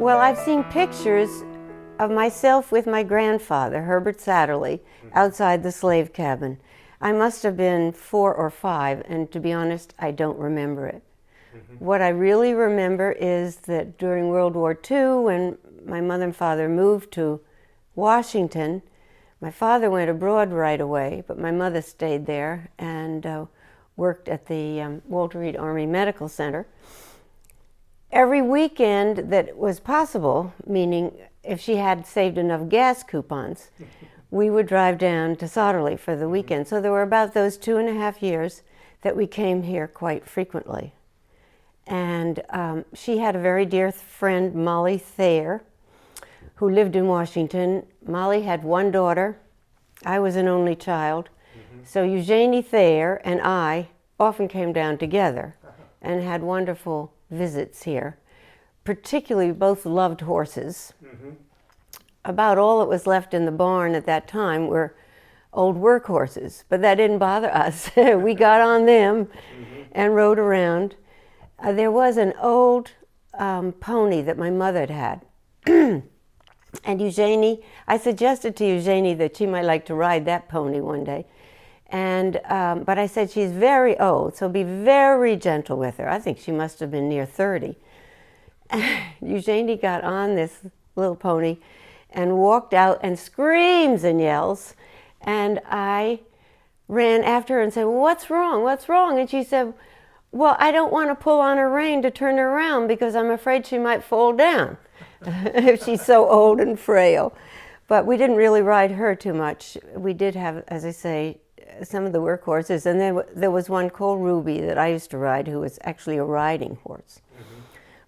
Well, I've seen pictures of myself with my grandfather, Herbert Sledly, outside the slave cabin. I must have been 4 or 5, and to be honest, I don't remember it. What I really remember is that during World War II, when my mother and father moved to Washington, my father went abroad right away, but my mother stayed there and worked at the Walter Reed Army Medical Center. Every weekend that was possible, meaning if she had saved enough gas coupons, we would drive down to Sledly for the weekend. So there were about those 2.5 years that we came here quite frequently. And she had a very dear friend, Molly Thayer, who lived in Washington. Molly had 1 daughter. I was an only child. So Eugenie Thayer and I often came down together and had wonderful visits here. Particularly, we both loved horses. About all that was left in the barn at that time were old work horses, but that didn't bother us. We got on them and rode around. There was an old pony that my mother had. And Eugenie, I suggested to Eugenie that she might like to ride that pony one day. And, but I said, she's very old, so be very gentle with her. I think she must have been near 30. Eugenie got on this little pony and walked out and screams and yells. And I ran after her and said, well, what's wrong? What's wrong? And she said, well, I don't want to pull on her rein to turn her around because I'm afraid she might fall down if she's so old and frail. But we didn't really ride her too much. We did have, as I say, some of the workhorses, and then there was one called Ruby that I used to ride, who was actually a riding horse.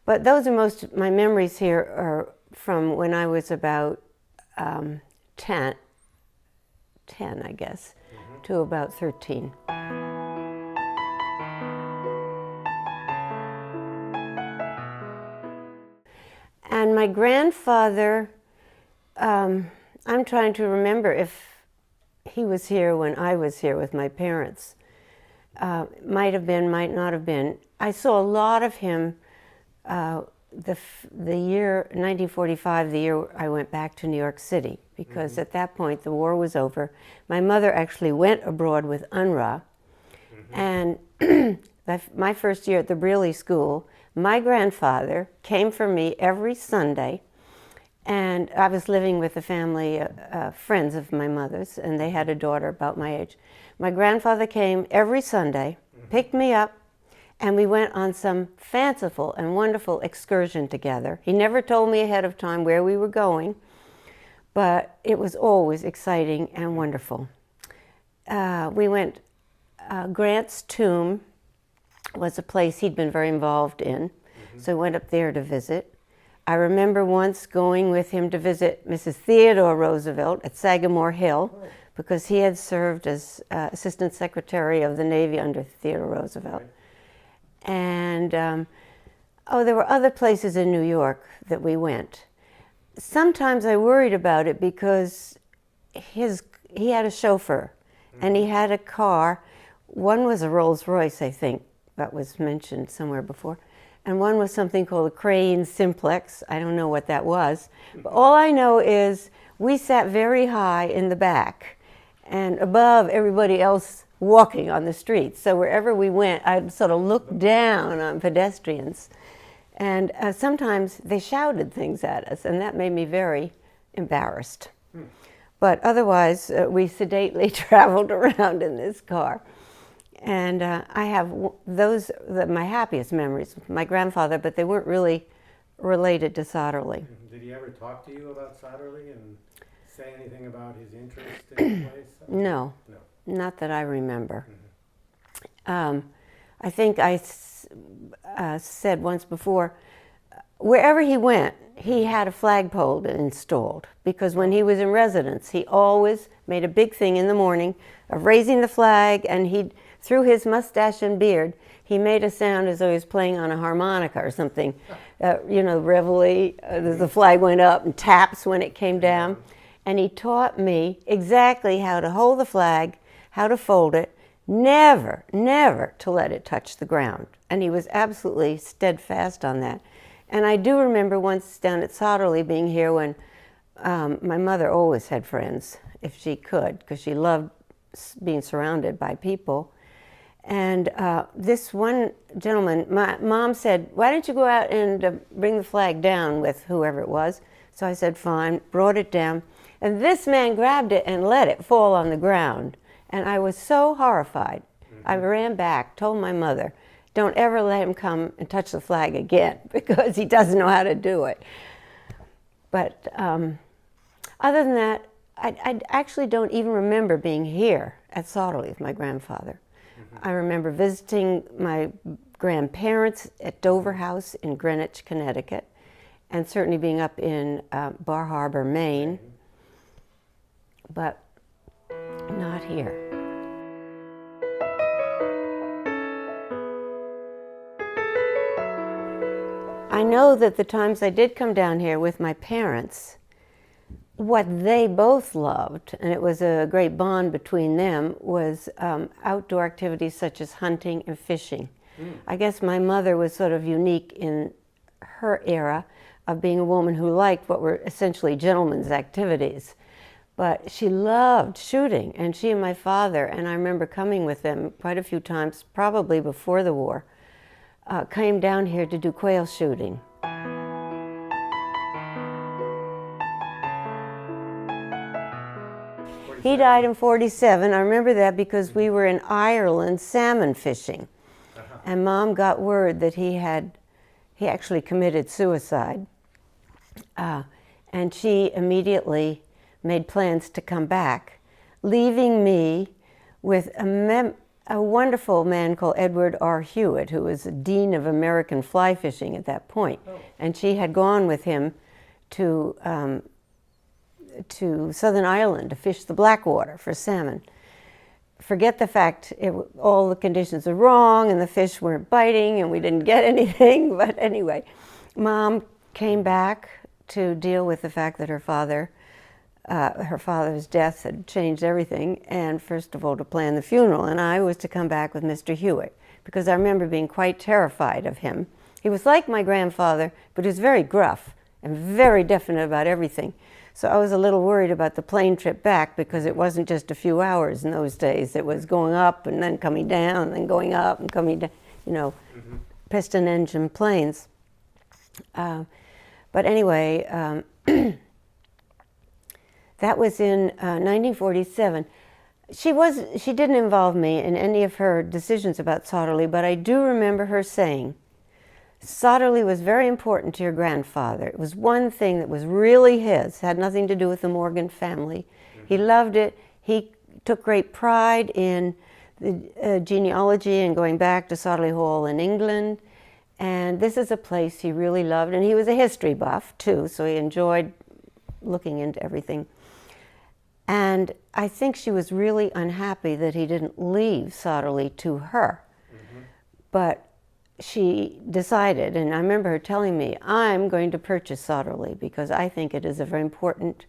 But those are my memories here are from when I was about 10, I guess, to about 13. And my grandfather, I'm trying to remember if he was here when I was here with my parents. Might have been, might not have been. I saw a lot of him the year 1945, the year I went back to New York City, because at that point the war was over. My mother actually went abroad with UNRWA, and my first year at the Brearley School, my grandfather came for me every Sunday, and I was living with a family, friends of my mother's, and they had a daughter about my age. My grandfather came every Sunday, picked me up, and we went on some fanciful and wonderful excursion together. He never told me ahead of time where we were going, but it was always exciting and wonderful. We went, Grant's tomb was a place he'd been very involved in, so I went up there to visit. I remember once going with him to visit Mrs. Theodore Roosevelt at Sagamore Hill, because he had served as Assistant Secretary of the Navy under Theodore Roosevelt. And there were other places in New York that we went. Sometimes I worried about it because he had a chauffeur and he had a car. One was a Rolls Royce, I think, that was mentioned somewhere before. And one was something called a Crane Simplex. I don't know what that was. But all I know is we sat very high in the back and above everybody else walking on the streets. So wherever we went, I'd sort of look down on pedestrians. And sometimes they shouted things at us, and that made me very embarrassed. But otherwise, we sedately traveled around in this car. And I have my happiest memories with my grandfather, but they weren't really related to Sledly. Did he ever talk to you about Sledly and say anything about his interest in the place? No, not that I remember. I think I said once before, wherever he went, he had a flagpole installed, because when he was in residence, he always made a big thing in the morning of raising the flag, and through his mustache and beard, he made a sound as though he was playing on a harmonica or something. Reveille, the flag went up, and taps when it came down. And he taught me exactly how to hold the flag, how to fold it, never to let it touch the ground. And he was absolutely steadfast on that. And I do remember once down at Sodderly being here when my mother always had friends, if she could, because she loved being surrounded by people. And this one gentleman, my mom said, why don't you go out and bring the flag down with whoever it was? So I said, fine, brought it down. And this man grabbed it and let it fall on the ground. And I was so horrified. I ran back, told my mother, don't ever let him come and touch the flag again because he doesn't know how to do it. But other than that, I actually don't even remember being here at Sodderly with my grandfather. I remember visiting my grandparents at Dover House in Greenwich, Connecticut, and certainly being up in Bar Harbor, Maine, but not here. I know that the times I did come down here with my parents, what they both loved, and it was a great bond between them, was outdoor activities such as hunting and fishing. I guess my mother was sort of unique in her era of being a woman who liked what were essentially gentlemen's activities. But she loved shooting, and she and my father, and I remember coming with them quite a few times, probably before the war, came down here to do quail shooting. He died in 47. I remember that because we were in Ireland salmon fishing. And Mom got word that he actually committed suicide. And she immediately made plans to come back, leaving me with a wonderful man called Edward R. Hewitt, who was the Dean of American Fly Fishing at that point. And she had gone with him to Southern Ireland to fish the Blackwater for salmon. Forget the fact all the conditions are wrong and the fish weren't biting and we didn't get anything, but anyway, Mom came back to deal with the fact that her father's death had changed everything, and first of all to plan the funeral, and I was to come back with Mr. Hewitt because I remember being quite terrified of him. He was like my grandfather, but he was very gruff and very definite about everything. So I was a little worried about the plane trip back because it wasn't just a few hours in those days. It was going up and then coming down and then going up and coming down, piston engine planes. But anyway, that was in 1947. She didn't involve me in any of her decisions about Sodderly, but I do remember her saying, Sodderly was very important to your grandfather. It was one thing that was really his, had nothing to do with the Morgan family. He loved it. He took great pride in the genealogy and going back to Sodderly Hall in England. And this is a place he really loved. And he was a history buff, too, so he enjoyed looking into everything. And I think she was really unhappy that he didn't leave Sodderly to her. But she decided, and I remember her telling me, I'm going to purchase Sodderly because I think it is a very important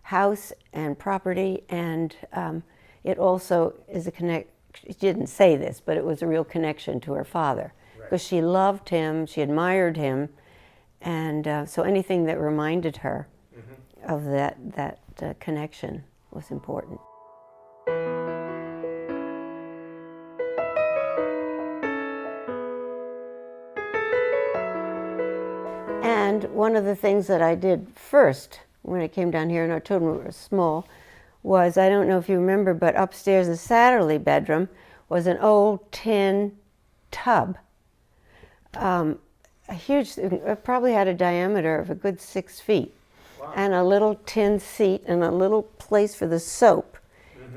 house and property, and it also is a she didn't say this, but it was a real connection to her father because she loved him, she admired him, and so anything that reminded her of that connection was important. And one of the things that I did first when I came down here, and our children were small, was, I don't know if you remember, but upstairs in the Satterley bedroom was an old tin tub. A huge, it probably had a diameter of a good 6 feet. Wow. And a little tin seat and a little place for the soap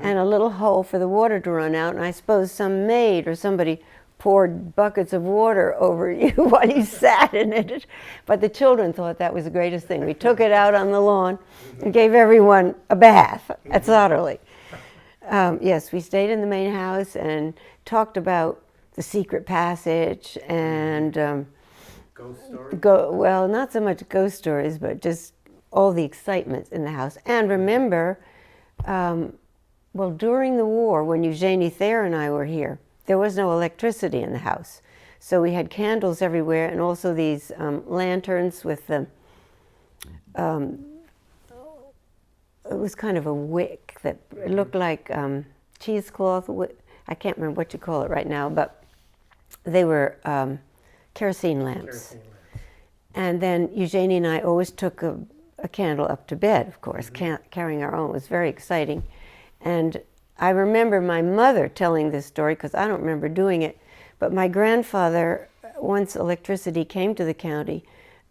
and a little hole for the water to run out. And I suppose some maid or somebody poured buckets of water over you while you sat in it. But the children thought that was the greatest thing. We took it out on the lawn and gave everyone a bath at Sodderly. Yes, we stayed in the main house and talked about the secret passage and ghost stories? Well, not so much ghost stories, but just all the excitement in the house. And remember, during the war, when Eugenie Thayer and I were here, there was no electricity in the house. So we had candles everywhere, and also these lanterns with the, it was kind of a wick that it looked like cheesecloth. I can't remember what you call it right now, but they were kerosene lamps. Kerosene lamps. And then Eugenie and I always took a candle up to bed, of course, carrying our own. It was very exciting. And I remember my mother telling this story, because I don't remember doing it, but my grandfather, once electricity came to the county,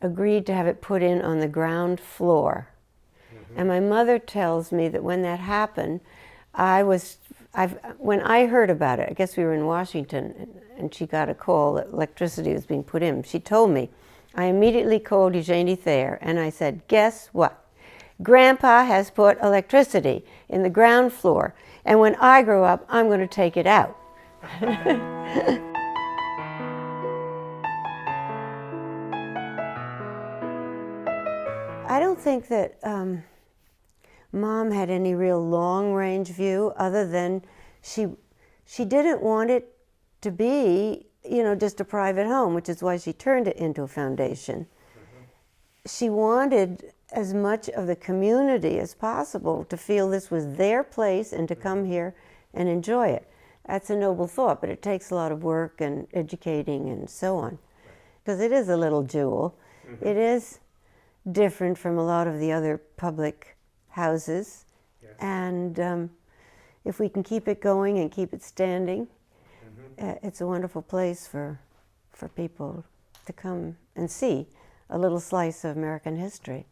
agreed to have it put in on the ground floor. And my mother tells me that when that happened, when I heard about it, I guess we were in Washington, and she got a call that electricity was being put in. She told me, I immediately called Eugenie Thayer, and I said, guess what? Grandpa has put electricity in the ground floor, and when I grow up, I'm going to take it out. I don't think that Mom had any real long-range view, other than she didn't want it to be, just a private home, which is why she turned it into a foundation. She wanted as much of the community as possible to feel this was their place and to come here and enjoy it. That's a noble thought, but it takes a lot of work and educating and so on, because it is a little jewel. It is different from a lot of the other public houses, and if we can keep it going and keep it standing, it's a wonderful place for people to come and see a little slice of American history.